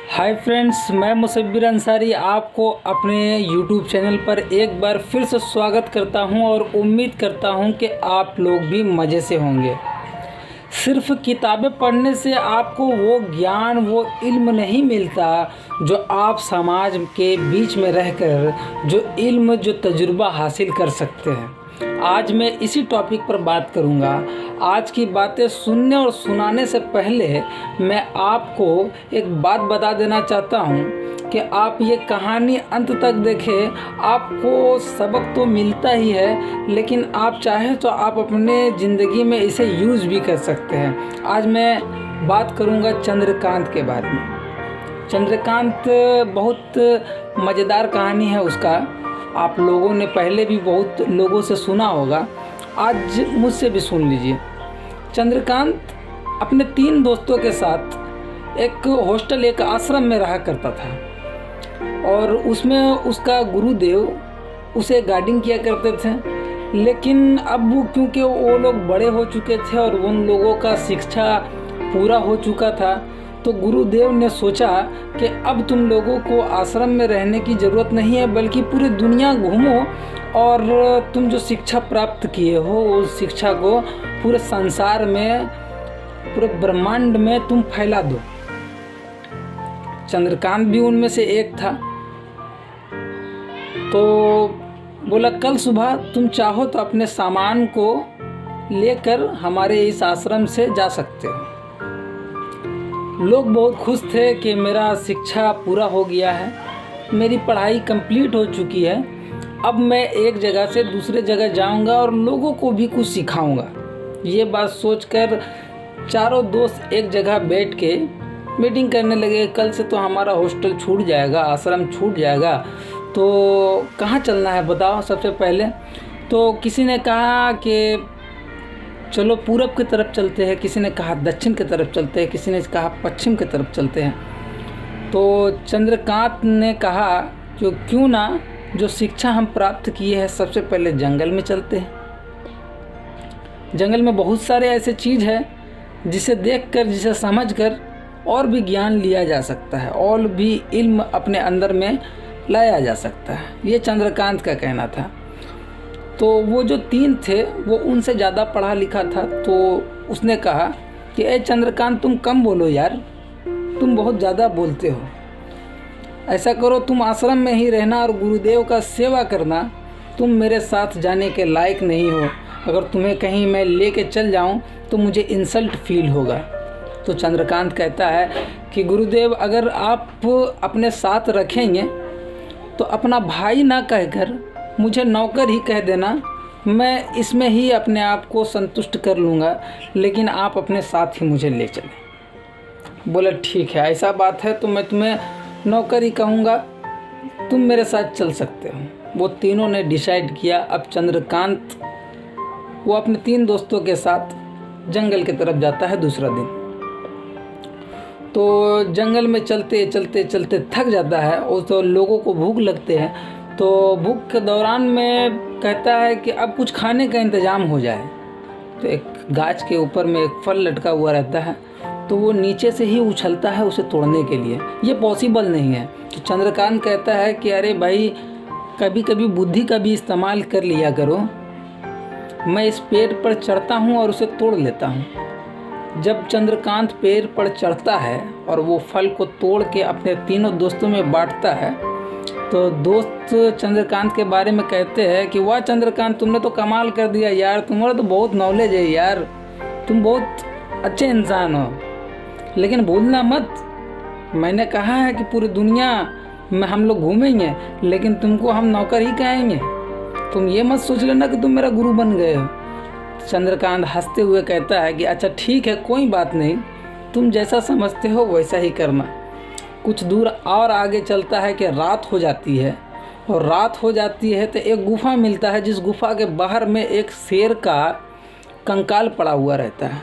Hi friends, मैं मुसब्बिर अंसारी आपको अपने यूट्यूब चैनल पर एक बार फिर से स्वागत करता हूं और उम्मीद करता हूं कि आप लोग भी मज़े से होंगे। सिर्फ किताबें पढ़ने से आपको वो ज्ञान, वो इल्म नहीं मिलता जो आप समाज के बीच में रहकर जो इल्म, जो तजुर्बा हासिल कर सकते हैं। आज मैं इसी टॉपिक पर बात करूंगा। आज की बातें सुनने और सुनाने से पहले मैं आपको एक बात बता देना चाहता हूं कि आप ये कहानी अंत तक देखें। आपको सबक तो मिलता ही है, लेकिन आप चाहें तो आप अपने ज़िंदगी में इसे यूज़ भी कर सकते हैं। आज मैं बात करूंगा चंद्रकांत के बारे में। चंद्रकांत बहुत मज़ेदार कहानी है उसका। आप लोगों ने पहले भी बहुत लोगों से सुना होगा, आज मुझसे भी सुन लीजिए। चंद्रकांत अपने 3 दोस्तों के साथ एक हॉस्टल, एक आश्रम में रहा करता था और उसमें उसका गुरुदेव उसे गाइडिंग किया करते थे। लेकिन अब वो, क्योंकि वो लोग बड़े हो चुके थे और उन लोगों का शिक्षा पूरा हो चुका था, तो गुरुदेव ने सोचा कि अब तुम लोगों को आश्रम में रहने की ज़रूरत नहीं है, बल्कि पूरी दुनिया घूमो और तुम जो शिक्षा प्राप्त किए हो उस शिक्षा को पूरे संसार में, पूरे ब्रह्मांड में तुम फैला दो। चंद्रकांत भी उनमें से एक था। तो बोला, कल सुबह तुम चाहो तो अपने सामान को लेकर हमारे इस आश्रम से जा सकते हो। लोग बहुत खुश थे कि मेरा शिक्षा पूरा हो गया है, मेरी पढ़ाई कंप्लीट हो चुकी है। अब मैं एक जगह से दूसरे जगह जाऊंगा और लोगों को भी कुछ सिखाऊंगा। ये बात सोचकर चारों दोस्त एक जगह बैठ के मीटिंग करने लगे। कल से तो हमारा हॉस्टल छूट जाएगा, आश्रम छूट जाएगा, तो कहाँ चलना है बताओ। सबसे पहले तो किसी ने कहा कि चलो पूरब की तरफ चलते हैं, किसी ने कहा दक्षिण की तरफ चलते हैं, किसी ने कहा पश्चिम की तरफ चलते हैं। तो चंद्रकांत ने कहा कि क्यों ना जो शिक्षा हम प्राप्त किए हैं सबसे पहले जंगल में चलते हैं। जंगल में बहुत सारे ऐसे चीज़ है जिसे देखकर, जिसे समझकर और भी ज्ञान लिया जा सकता है और भी इल्म अपने अंदर में लाया जा सकता है। ये चंद्रकांत का कहना था। तो वो जो 3 थे वो उनसे ज़्यादा पढ़ा लिखा था, तो उसने कहा कि ए चंद्रकांत, तुम कम बोलो यार, तुम बहुत ज़्यादा बोलते हो। ऐसा करो, तुम आश्रम में ही रहना और गुरुदेव का सेवा करना। तुम मेरे साथ जाने के लायक नहीं हो। अगर तुम्हें कहीं मैं लेके चल जाऊं तो मुझे इंसल्ट फील होगा। तो चंद्रकांत कहता है कि गुरुदेव, अगर आप अपने साथ रखेंगे तो अपना भाई ना कहकर मुझे नौकर ही कह देना, मैं इसमें ही अपने आप को संतुष्ट कर लूँगा, लेकिन आप अपने साथ ही मुझे ले चलें। बोला, ठीक है, ऐसा बात है तो मैं तुम्हें नौकर ही कहूँगा, तुम मेरे साथ चल सकते हो। वो तीनों ने डिसाइड किया। अब चंद्रकांत वो अपने 3 दोस्तों के साथ जंगल की तरफ जाता है दूसरा दिन। तो जंगल में चलते चलते चलते थक जाता है और तो लोगों को भूख लगते हैं। तो भूख के दौरान में कहता है कि अब कुछ खाने का इंतज़ाम हो जाए। तो एक गाछ के ऊपर में एक फल लटका हुआ रहता है, तो वो नीचे से ही उछलता है उसे तोड़ने के लिए। ये पॉसिबल नहीं है। तो चंद्रकांत कहता है कि अरे भाई, कभी कभी बुद्धि का भी इस्तेमाल कर लिया करो। मैं इस पेड़ पर चढ़ता हूँ और उसे तोड़ लेता हूँ। जब चंद्रकांत पेड़ पर चढ़ता है और वो फल को तोड़ के अपने तीनों दोस्तों में बांटता है, तो दोस्त चंद्रकांत के बारे में कहते हैं कि वाह चंद्रकांत, तुमने तो कमाल कर दिया यार, तुम्हारा तो बहुत नॉलेज है यार, तुम बहुत अच्छे इंसान हो। लेकिन भूलना मत, मैंने कहा है कि पूरी दुनिया में हम लोग घूमेंगे, लेकिन तुमको हम नौकर ही कहेंगे। तुम ये मत सोच लेना कि तुम मेरा गुरु बन गए हो। चंद्रकांत हंसते हुए कहता है कि अच्छा ठीक है, कोई बात नहीं, तुम जैसा समझते हो वैसा ही करना। कुछ दूर और आगे चलता है कि रात हो जाती है, और रात हो जाती है तो एक गुफा मिलता है, जिस गुफा के बाहर में एक शेर का कंकाल पड़ा हुआ रहता है।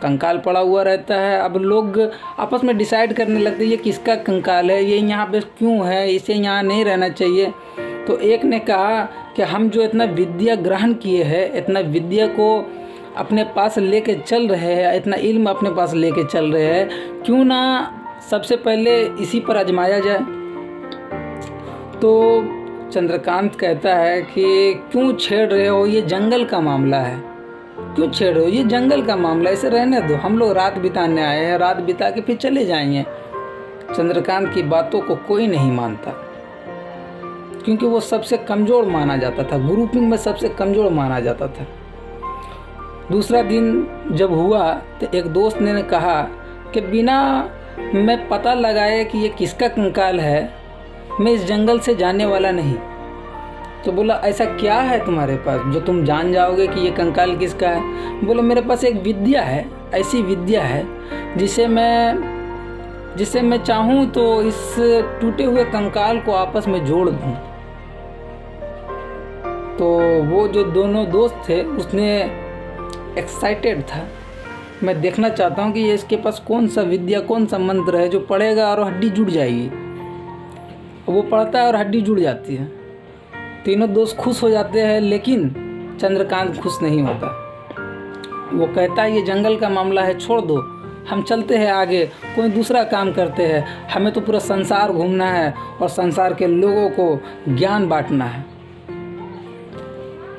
कंकाल पड़ा हुआ रहता है। अब लोग आपस में डिसाइड करने लगते हैं ये किसका कंकाल है, ये यहाँ पे क्यों है, इसे यहाँ नहीं रहना चाहिए। तो एक ने कहा कि हम जो इतना विद्या ग्रहण किए हैं, इतना विद्या को अपने पास लेके चल रहे हैं, इतना इल्म अपने पास लेके चल रहे हैं, क्यों ना सबसे पहले इसी पर आजमाया जाए। तो चंद्रकांत कहता है कि क्यों छेड़ रहे हो, ये जंगल का मामला है, क्यों छेड़ रहे हो, ये जंगल का मामला, इसे रहने दो, हम लोग रात बिताने आए हैं, रात बिता के फिर चले जाएंगे। चंद्रकांत की बातों को कोई नहीं मानता, क्योंकि वो सबसे कमज़ोर माना जाता था, ग्रुपिंग में सबसे कमज़ोर माना जाता था। दूसरा दिन जब हुआ तो एक दोस्त ने कहा कि बिना मैं पता लगाए कि ये किसका कंकाल है, मैं इस जंगल से जाने वाला नहीं। तो बोला ऐसा क्या है तुम्हारे पास जो तुम जान जाओगे कि ये कंकाल किसका है? बोले मेरे पास एक विद्या है, ऐसी विद्या है जिसे मैं चाहूँ तो इस टूटे हुए कंकाल को आपस में जोड़ दूँ। तो वो जो दोनों दोस्त थे उसने एक्साइटेड था, मैं देखना चाहता हूँ कि ये इसके पास कौन सा विद्या, कौन सा मंत्र है जो पढ़ेगा और हड्डी जुड़ जाएगी। वो पढ़ता है और हड्डी जुड़ जाती है। तीनों दोस्त खुश हो जाते हैं, लेकिन चंद्रकांत खुश नहीं होता। वो कहता है ये जंगल का मामला है, छोड़ दो, हम चलते हैं आगे, कोई दूसरा काम करते हैं, हमें तो पूरा संसार घूमना है और संसार के लोगों को ज्ञान बांटना है।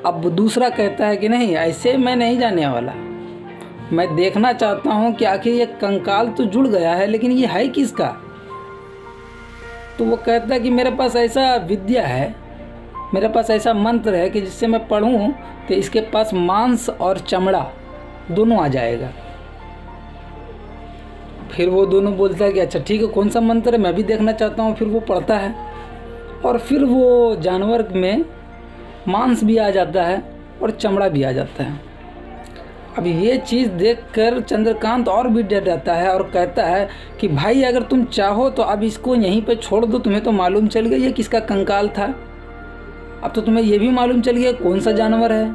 अब दूसरा कहता है कि नहीं, ऐसे मैं नहीं जाने वाला, मैं देखना चाहता हूँ कि आखिर ये कंकाल तो जुड़ गया है, लेकिन ये है किसका? तो वो कहता है कि मेरे पास ऐसा विद्या है, मेरे पास ऐसा मंत्र है कि जिससे मैं पढ़ूँ तो इसके पास मांस और चमड़ा दोनों आ जाएगा। फिर वो दोनों बोलता है कि अच्छा ठीक है, कौन सा मंत्र है, मैं भी देखना चाहता हूँ। फिर वो पढ़ता है और फिर वो जानवर में मांस भी आ जाता है और चमड़ा भी आ जाता है। अब ये चीज़ देखकर चंद्रकांत और भी डर जाता है और कहता है कि भाई अगर तुम चाहो तो अब इसको यहीं पे छोड़ दो, तुम्हें तो मालूम चल गया ये किसका कंकाल था, अब तो तुम्हें ये भी मालूम चल गया कौन सा जानवर है,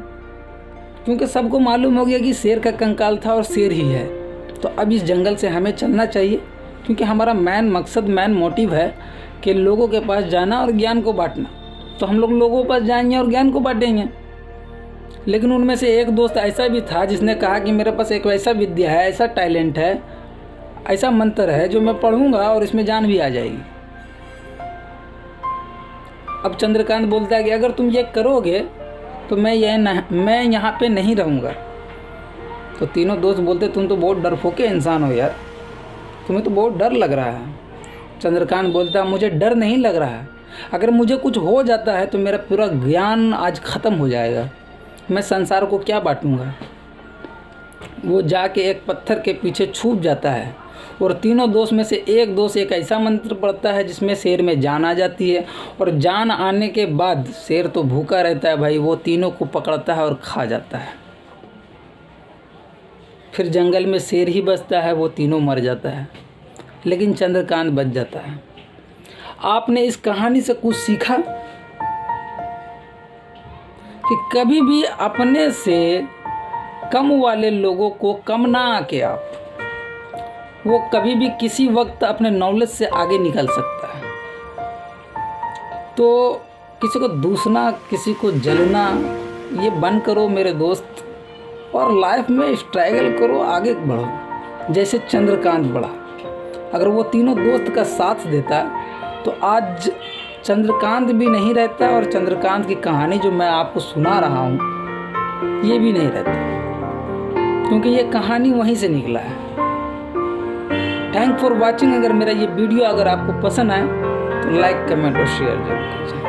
क्योंकि सबको मालूम हो गया कि शेर का कंकाल था और शेर ही है। तो अब इस जंगल से हमें चलना चाहिए, क्योंकि हमारा मेन मकसद, मेन मोटिव है कि लोगों के पास जाना और ज्ञान को बांटना। तो हम लोग लोगों के पास जाएंगे और ज्ञान को बांटेंगे। लेकिन उनमें से एक दोस्त ऐसा भी था जिसने कहा कि मेरे पास एक वैसा विद्या है, ऐसा टैलेंट है, ऐसा मंत्र है जो मैं पढ़ूंगा और इसमें जान भी आ जाएगी। अब चंद्रकांत बोलता है कि अगर तुम ये करोगे तो मैं यहाँ पे नहीं रहूँगा। तो तीनों दोस्त बोलते तुम तो बहुत डरपोके इंसान हो यार, तुम्हें तो बहुत डर लग रहा है। चंद्रकांत बोलता है मुझे डर नहीं लग रहा है, अगर मुझे कुछ हो जाता है तो मेरा पूरा ज्ञान आज ख़त्म हो जाएगा, मैं संसार को क्या बांटूंगा। वो जाके एक पत्थर के पीछे छुप जाता है और तीनों दोस्त में से एक दोस्त एक ऐसा मंत्र पढ़ता है जिसमें शेर में जान आ जाती है, और जान आने के बाद शेर तो भूखा रहता है भाई, वो तीनों को पकड़ता है और खा जाता है। फिर जंगल में शेर ही बचता है, वो तीनों मर जाता है, लेकिन चंद्रकांत बच जाता है। आपने इस कहानी से कुछ सीखा कि कभी भी अपने से कम वाले लोगों को कम ना आके आप, वो कभी भी किसी वक्त अपने नॉलेज से आगे निकल सकता है। तो किसी को दूसना, किसी को जलना ये बंद करो मेरे दोस्त, और लाइफ में स्ट्रगल करो, आगे बढ़ो जैसे चंद्रकांत बढ़ा। अगर वो तीनों दोस्त का साथ देता तो आज चंद्रकांत भी नहीं रहता और चंद्रकांत की कहानी जो मैं आपको सुना रहा हूँ ये भी नहीं रहता, क्योंकि ये कहानी वहीं से निकला है। Thank for watching. अगर मेरा ये वीडियो अगर आपको पसंद आए तो लाइक, कमेंट और शेयर जरूर कीजिए।